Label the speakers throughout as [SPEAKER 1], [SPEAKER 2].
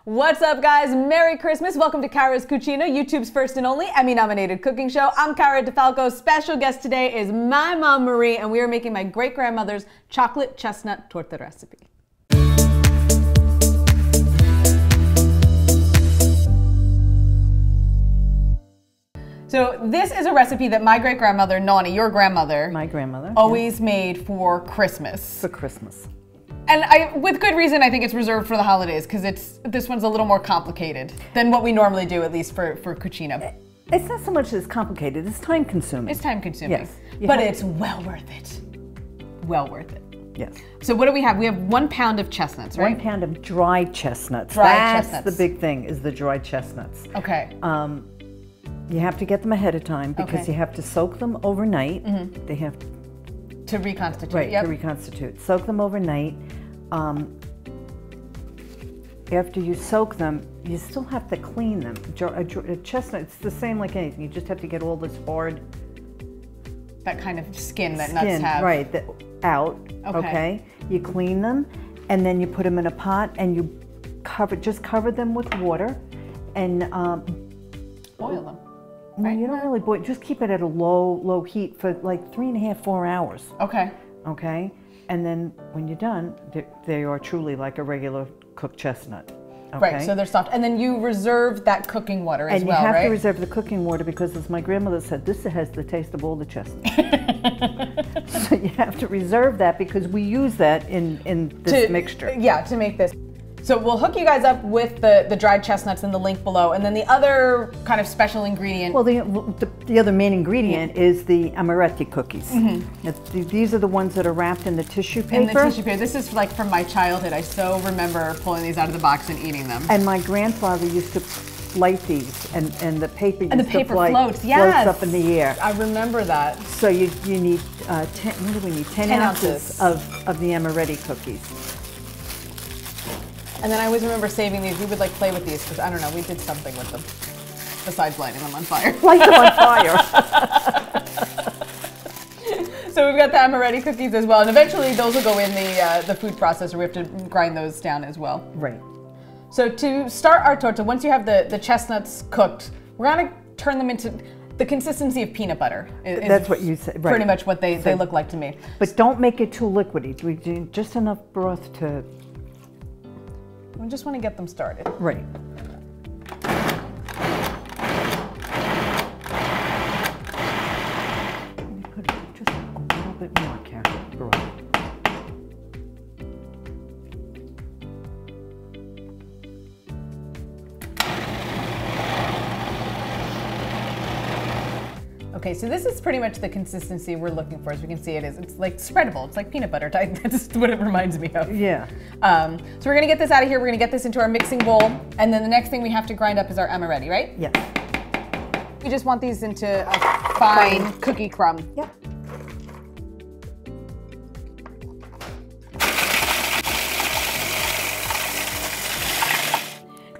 [SPEAKER 1] What's up, guys? Merry Christmas. Welcome to Cara's Cucina, YouTube's first and only Emmy-nominated cooking show. I'm Cara Di Falco. Special guest today is my mom, Marie, and we are making my great-grandmother's chocolate chestnut torta recipe. So this is a recipe that my great-grandmother, Nani, your grandmother,
[SPEAKER 2] my grandmother,
[SPEAKER 1] always made for Christmas.
[SPEAKER 2] For Christmas.
[SPEAKER 1] And with good reason, I think it's reserved for the holidays because this one's a little more complicated than what we normally do, at least for Cucina.
[SPEAKER 2] It's not so much as complicated, it's time consuming.
[SPEAKER 1] It's time consuming,
[SPEAKER 2] yes.
[SPEAKER 1] But it's well worth it. Well worth it.
[SPEAKER 2] Yes.
[SPEAKER 1] So what do we have? We have 1 pound of chestnuts, right?
[SPEAKER 2] 1 pound of dried chestnuts.
[SPEAKER 1] That's
[SPEAKER 2] the big thing, is the dried chestnuts.
[SPEAKER 1] Okay.
[SPEAKER 2] You have to get them ahead of time because you have to soak them overnight.
[SPEAKER 1] Mm-hmm.
[SPEAKER 2] They have
[SPEAKER 1] to reconstitute.
[SPEAKER 2] Right,
[SPEAKER 1] yep.
[SPEAKER 2] to reconstitute. Soak them overnight. After you soak them, you still have to clean them. A chestnut, it's the same like anything. You just have to get all this hard...
[SPEAKER 1] That kind of skin that nuts have.
[SPEAKER 2] Right, out. Okay. You clean them, and then you put them in a pot, and you just cover them with water, and
[SPEAKER 1] boil them.
[SPEAKER 2] No, you don't really boil. Just keep it at a low heat for like 3.5 to 4 hours.
[SPEAKER 1] Okay.
[SPEAKER 2] Okay. And then when you're done, they are truly like a regular cooked chestnut. Okay?
[SPEAKER 1] Right. So they're soft, and then you reserve that cooking water as well, right?
[SPEAKER 2] And you have to reserve the cooking water because, as my grandmother said, this has the taste of all the chestnuts. So you have to reserve that because we use that in this mixture.
[SPEAKER 1] Yeah, to make this. So we'll hook you guys up with the dried chestnuts in the link below, and then the other kind of special ingredient.
[SPEAKER 2] Well, the other main ingredient is the amaretti cookies. Mm-hmm. These are the ones that are wrapped in the tissue paper.
[SPEAKER 1] In the tissue paper. This is like from my childhood. I so remember pulling these out of the box and eating them.
[SPEAKER 2] And my grandfather used to light these, and the paper used to
[SPEAKER 1] floats,
[SPEAKER 2] floats up in the air.
[SPEAKER 1] I remember that.
[SPEAKER 2] So you need 10. What do we need? 10 ounces of the amaretti cookies.
[SPEAKER 1] And then I always remember saving these. We would like play with these because, I don't know, we did something with them besides lighting them on fire.
[SPEAKER 2] Light them on fire.
[SPEAKER 1] So we've got the amaretti cookies as well, and eventually those will go in the food processor. We have to grind those down as well.
[SPEAKER 2] Right.
[SPEAKER 1] So to start our torta, once you have the chestnuts cooked, we're gonna turn them into the consistency of peanut butter.
[SPEAKER 2] That's what you said. Right.
[SPEAKER 1] Pretty much what they look like to me.
[SPEAKER 2] But don't make it too liquidy. We do just enough broth to...
[SPEAKER 1] We just want to get them started.
[SPEAKER 2] Right. Put just a little bit more carrot broth.
[SPEAKER 1] Okay, so this is pretty much the consistency we're looking for. As we can see, it's like spreadable. It's like peanut butter type. That's what it reminds me of. Yeah. So we're gonna get this out of here. We're gonna get this into our mixing bowl, and then the next thing we have to grind up is our amaretti, right?
[SPEAKER 2] Yeah.
[SPEAKER 1] We just want these into a fine cookie crumb.
[SPEAKER 2] Yep.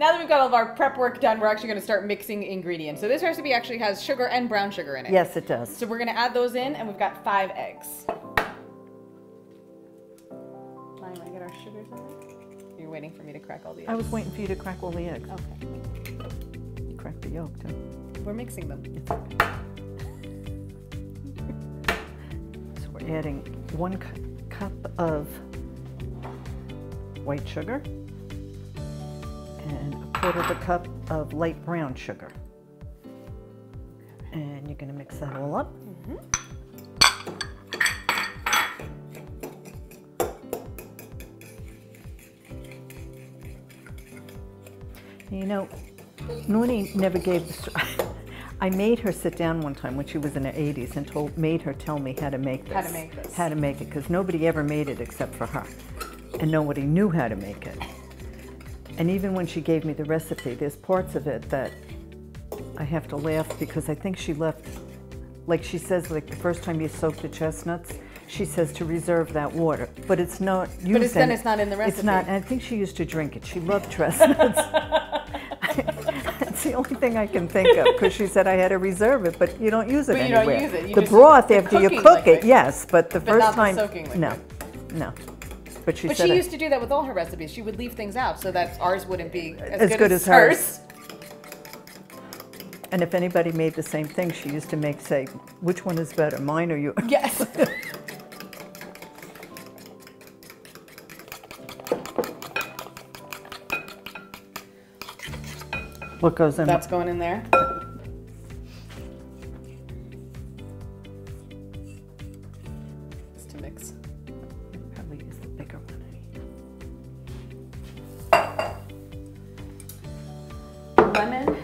[SPEAKER 1] Now that we've got all of our prep work done, we're actually going to start mixing ingredients. So this recipe actually has sugar and brown sugar in it.
[SPEAKER 2] Yes, it does.
[SPEAKER 1] So we're going to add those in, and we've got 5 eggs. Want to get our sugars in there? You're waiting for me to crack all the eggs.
[SPEAKER 2] I was waiting for you to crack all the eggs.
[SPEAKER 1] Okay.
[SPEAKER 2] You cracked the yolk, too.
[SPEAKER 1] We're mixing them.
[SPEAKER 2] So we're adding 1 cup of white sugar and 1/4 cup of light brown sugar. And you're going to mix that all up.
[SPEAKER 1] Mm-hmm.
[SPEAKER 2] You know, Nuni never gave this. I made her sit down one time when she was in her 80s and made her tell me how to make this.
[SPEAKER 1] How to make this.
[SPEAKER 2] How to make it, because nobody ever made it except for her. And nobody knew how to make it. And even when she gave me the recipe, there's parts of it that I have to laugh because I think she left, like she says, like the first time you soak the chestnuts, she says to reserve that water. But it's not used.
[SPEAKER 1] But then it's not in the recipe.
[SPEAKER 2] It's not, and I think she used to drink it. She loved chestnuts. That's the only thing I can think of, because she said I had to reserve it, but you don't use it anywhere.
[SPEAKER 1] You don't use it.
[SPEAKER 2] The broth after you cook it, yes, but the first time,
[SPEAKER 1] the soaking liquid.
[SPEAKER 2] no. but she
[SPEAKER 1] used to do that with all her recipes. She would leave things out so that ours wouldn't be as good as hers.
[SPEAKER 2] And if anybody made the same thing, she used to say, which one is better, mine or yours?
[SPEAKER 1] Yes.
[SPEAKER 2] What goes in?
[SPEAKER 1] That's going in there. Just to mix.
[SPEAKER 2] Probably use the bigger one.
[SPEAKER 1] Lemon.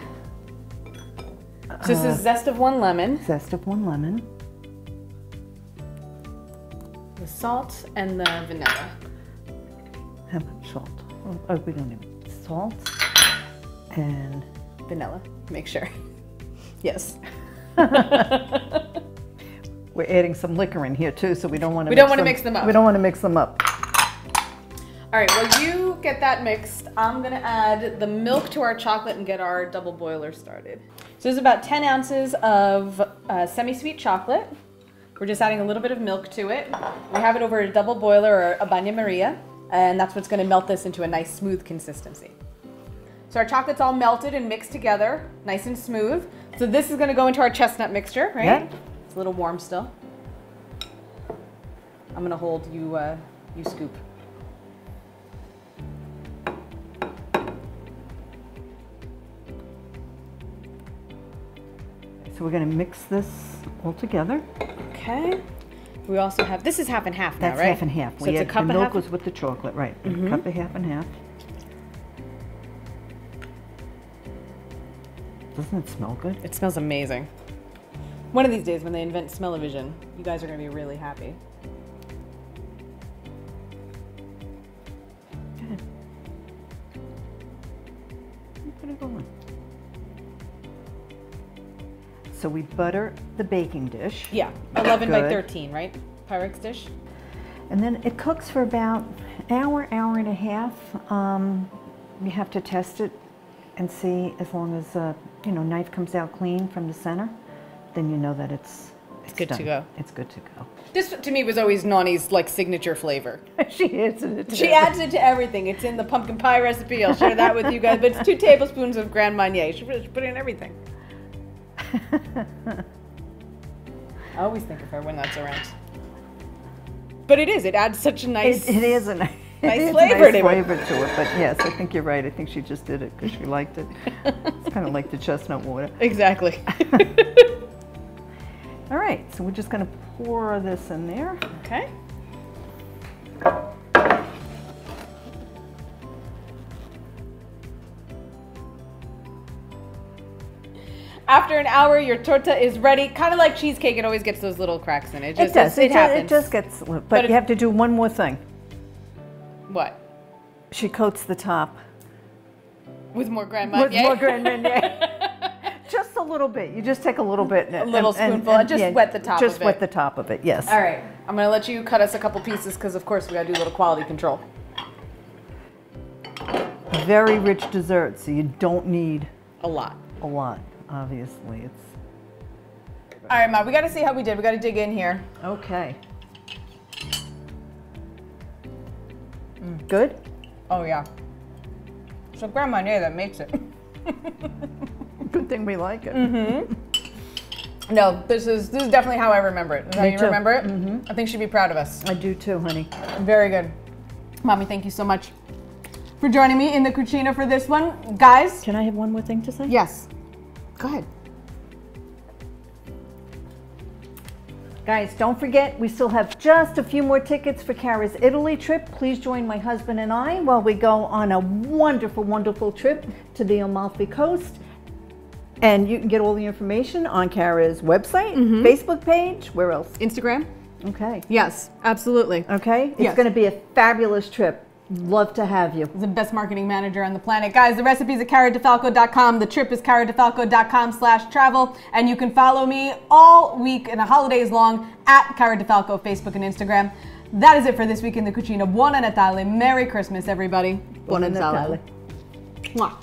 [SPEAKER 1] So this is zest of 1 lemon.
[SPEAKER 2] Zest of 1 lemon.
[SPEAKER 1] The salt and the vanilla.
[SPEAKER 2] How much salt? Oh, we don't need salt and
[SPEAKER 1] vanilla. Make sure. Yes.
[SPEAKER 2] We're adding some liquor in here too, so we don't want to.
[SPEAKER 1] We don't want to mix them up.
[SPEAKER 2] We don't want to mix them up.
[SPEAKER 1] All right. Well, you get that mixed. I'm gonna add the milk to our chocolate and get our double boiler started. So this is about 10 ounces of semi-sweet chocolate. We're just adding a little bit of milk to it. We have it over a double boiler or a baña Maria, and that's what's going to melt this into a nice smooth consistency. So our chocolate's all melted and mixed together, nice and smooth. So this is going to go into our chestnut mixture, right?
[SPEAKER 2] Yeah.
[SPEAKER 1] It's a little warm still. I'm going to hold you. You scoop.
[SPEAKER 2] So we're going to mix this all together.
[SPEAKER 1] Okay. We also have, this is half and half now,
[SPEAKER 2] That's
[SPEAKER 1] right?
[SPEAKER 2] half and half.
[SPEAKER 1] So it's a cup
[SPEAKER 2] the
[SPEAKER 1] and
[SPEAKER 2] milk
[SPEAKER 1] half?
[SPEAKER 2] goes with the chocolate, right.
[SPEAKER 1] Mm-hmm.
[SPEAKER 2] Cup of half and half. Doesn't it smell good?
[SPEAKER 1] It smells amazing. One of these days when they invent smell-o-vision, you guys are going to be really happy.
[SPEAKER 2] Good. Put it on. So we butter the baking dish.
[SPEAKER 1] Yeah, 11 by 13, right? Pyrex dish.
[SPEAKER 2] And then it cooks for about an hour, hour and a half. You have to test it and see, as long as knife comes out clean from the center, then you know that it's
[SPEAKER 1] good
[SPEAKER 2] done.
[SPEAKER 1] to go.
[SPEAKER 2] It's good to go.
[SPEAKER 1] This to me was always Nani's like signature flavor.
[SPEAKER 2] She adds it to
[SPEAKER 1] She adds it to everything. It's in the pumpkin pie recipe. I'll share that with you guys. But it's 2 tablespoons of Grand Marnier. She put it in everything. I always think of her when that's around. But it is. It adds such a nice.
[SPEAKER 2] It is a nice
[SPEAKER 1] flavor
[SPEAKER 2] to it. But yes, I think you're right. I think she just did it because she liked it. It's kind of like the chestnut water.
[SPEAKER 1] Exactly.
[SPEAKER 2] All right, so we're just going to pour this in there.
[SPEAKER 1] Okay. After an hour, your torta is ready. Kind of like cheesecake, it always gets those little cracks in it.
[SPEAKER 2] It does.
[SPEAKER 1] It happens.
[SPEAKER 2] It just gets, but you have to do one more thing.
[SPEAKER 1] What?
[SPEAKER 2] She coats the top.
[SPEAKER 1] With more Grand Marnier?
[SPEAKER 2] With more Grand Marnier. Just a little bit. You just take a little bit.
[SPEAKER 1] A little spoonful and just wet the top of it.
[SPEAKER 2] Just wet the top of it, yes.
[SPEAKER 1] All right. I'm going to let you cut us a couple pieces because, of course, we got to do a little quality control.
[SPEAKER 2] Very rich dessert, so you don't need
[SPEAKER 1] a lot.
[SPEAKER 2] A lot, obviously. It's.
[SPEAKER 1] All right, Ma, we got to see how we did. We got to dig in here.
[SPEAKER 2] Okay. Good?
[SPEAKER 1] Oh, yeah. So Grand Marnier that makes it.
[SPEAKER 2] Good thing we like it.
[SPEAKER 1] Mm-hmm. No, this is definitely how I remember it. Is how you remember it?
[SPEAKER 2] Mm-hmm.
[SPEAKER 1] I think she'd be proud of us.
[SPEAKER 2] I do too, honey.
[SPEAKER 1] Very good. Mommy, thank you so much for joining me in the Cucina for this one. Guys.
[SPEAKER 2] Can I have one more thing to say?
[SPEAKER 1] Yes. Go ahead.
[SPEAKER 2] Guys, don't forget, we still have just a few more tickets for Cara's Italy trip. Please join my husband and I while we go on a wonderful, wonderful trip to the Amalfi Coast. And you can get all the information on Cara's website, Facebook page, where else?
[SPEAKER 1] Instagram.
[SPEAKER 2] Okay.
[SPEAKER 1] Yes, absolutely.
[SPEAKER 2] Okay? It's going to be a fabulous trip. Love to have you.
[SPEAKER 1] The best marketing manager on the planet. Guys, the recipe is at caradifalco.com. The trip is caradifalco.com/travel. And you can follow me all week and the holidays long at Cara Di Falco, Facebook and Instagram. That is it for this week in the Cucina. Buona Natale. Merry Christmas, everybody.
[SPEAKER 2] Buona Natale.
[SPEAKER 1] Mwah.